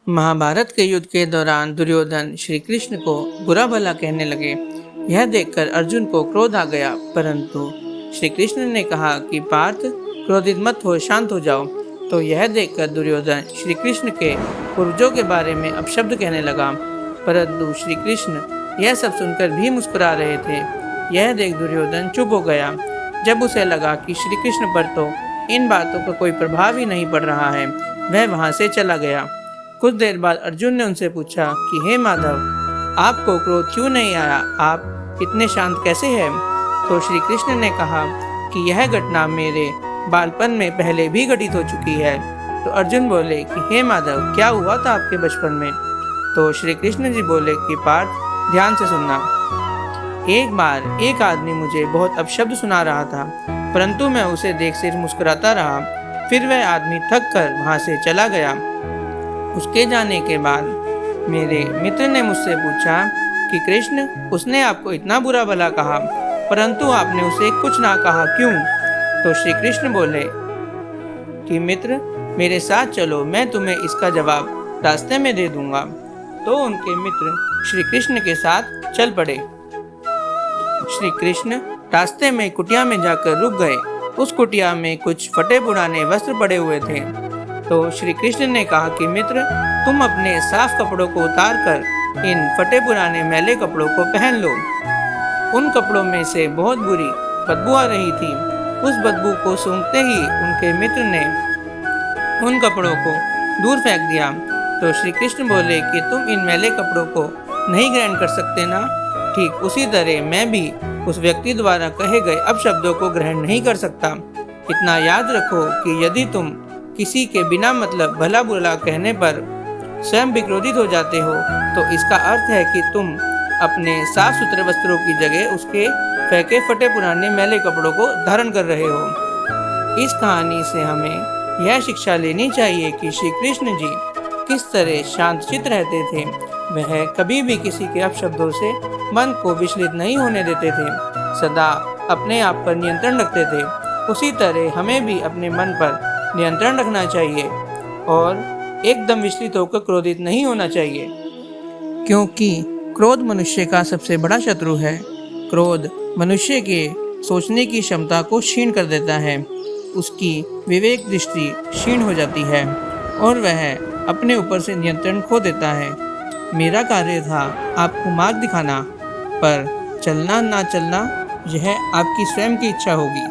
महाभारत के युद्ध के दौरान दुर्योधन श्री कृष्ण को बुरा भला कहने लगे। यह देखकर अर्जुन को क्रोध आ गया, परंतु श्री कृष्ण ने कहा कि पार्थ, क्रोधित मत हो, शांत हो जाओ। तो यह देखकर दुर्योधन श्री कृष्ण के पूर्वजों के बारे में अपशब्द कहने लगा, परंतु श्री कृष्ण यह सब सुनकर भी मुस्कुरा रहे थे। यह देख दुर्योधन चुप हो गया। जब उसे लगा कि श्री कृष्ण पर तो इन बातों का कोई प्रभाव ही नहीं पड़ रहा है, वह वहां से चला गया। कुछ देर बाद अर्जुन ने उनसे पूछा कि हे माधव, आपको क्रोध क्यों नहीं आया? आप इतने शांत कैसे हैं? तो श्री कृष्ण ने कहा कि यह घटना मेरे बालपन में पहले भी घटित हो चुकी है। तो अर्जुन बोले कि हे माधव, क्या हुआ था आपके बचपन में? तो श्री कृष्ण जी बोले कि पार्थ, ध्यान से सुनना। एक बार एक आदमी मुझे बहुत अपशब्द सुना रहा था, परंतु मैं उसे देख सिर्फ मुस्कुराता रहा। फिर वह आदमी थक कर वहां से चला गया। उसके जाने के बाद मेरे मित्र ने मुझसे पूछा कि कृष्ण, उसने आपको इतना बुरा भला कहा, परंतु आपने उसे कुछ ना कहा, क्यों? तो श्री कृष्ण बोले कि मित्र, मेरे साथ चलो, मैं तुम्हें इसका जवाब रास्ते में दे दूंगा। तो उनके मित्र श्री कृष्ण के साथ चल पड़े। श्री कृष्ण रास्ते में कुटिया में जाकर रुक गए। उस कुटिया में कुछ फटे पुराने वस्त्र पड़े हुए थे। तो श्री कृष्ण ने कहा कि मित्र, तुम अपने साफ कपड़ों को उतार कर इन फटे पुराने मैले कपड़ों को पहन लो। उन कपड़ों में से बहुत बुरी बदबू आ रही थी। उस बदबू को सूंघते ही उनके मित्र ने उन कपड़ों को दूर फेंक दिया। तो श्री कृष्ण बोले कि तुम इन मैले कपड़ों को नहीं ग्रहण कर सकते ना? ठीक उसी तरह मैं भी उस व्यक्ति द्वारा कहे गए अपशब्दों को ग्रहण नहीं कर सकता। इतना याद रखो कि यदि तुम किसी के बिना मतलब भला बुरा कहने पर स्वयं भी क्रोधित हो जाते हो, तो इसका अर्थ है कि तुम अपने साफ सुथरे वस्त्रों की जगह उसके फेंके फटे पुराने मैले कपड़ों को धारण कर रहे हो। इस कहानी से हमें यह शिक्षा लेनी चाहिए कि श्री कृष्ण जी किस तरह शांतचित्त रहते थे। वह कभी भी किसी के अपशब्दों से मन को विचलित नहीं होने देते थे, सदा अपने आप पर नियंत्रण रखते थे। उसी तरह हमें भी अपने मन पर नियंत्रण रखना चाहिए और एकदम विचलित होकर क्रोधित नहीं होना चाहिए, क्योंकि क्रोध मनुष्य का सबसे बड़ा शत्रु है। क्रोध मनुष्य के सोचने की क्षमता को क्षीण कर देता है, उसकी विवेक दृष्टि क्षीण हो जाती है और वह अपने ऊपर से नियंत्रण खो देता है। मेरा कार्य था आपको मार्ग दिखाना, पर चलना ना चलना यह आपकी स्वयं की इच्छा होगी।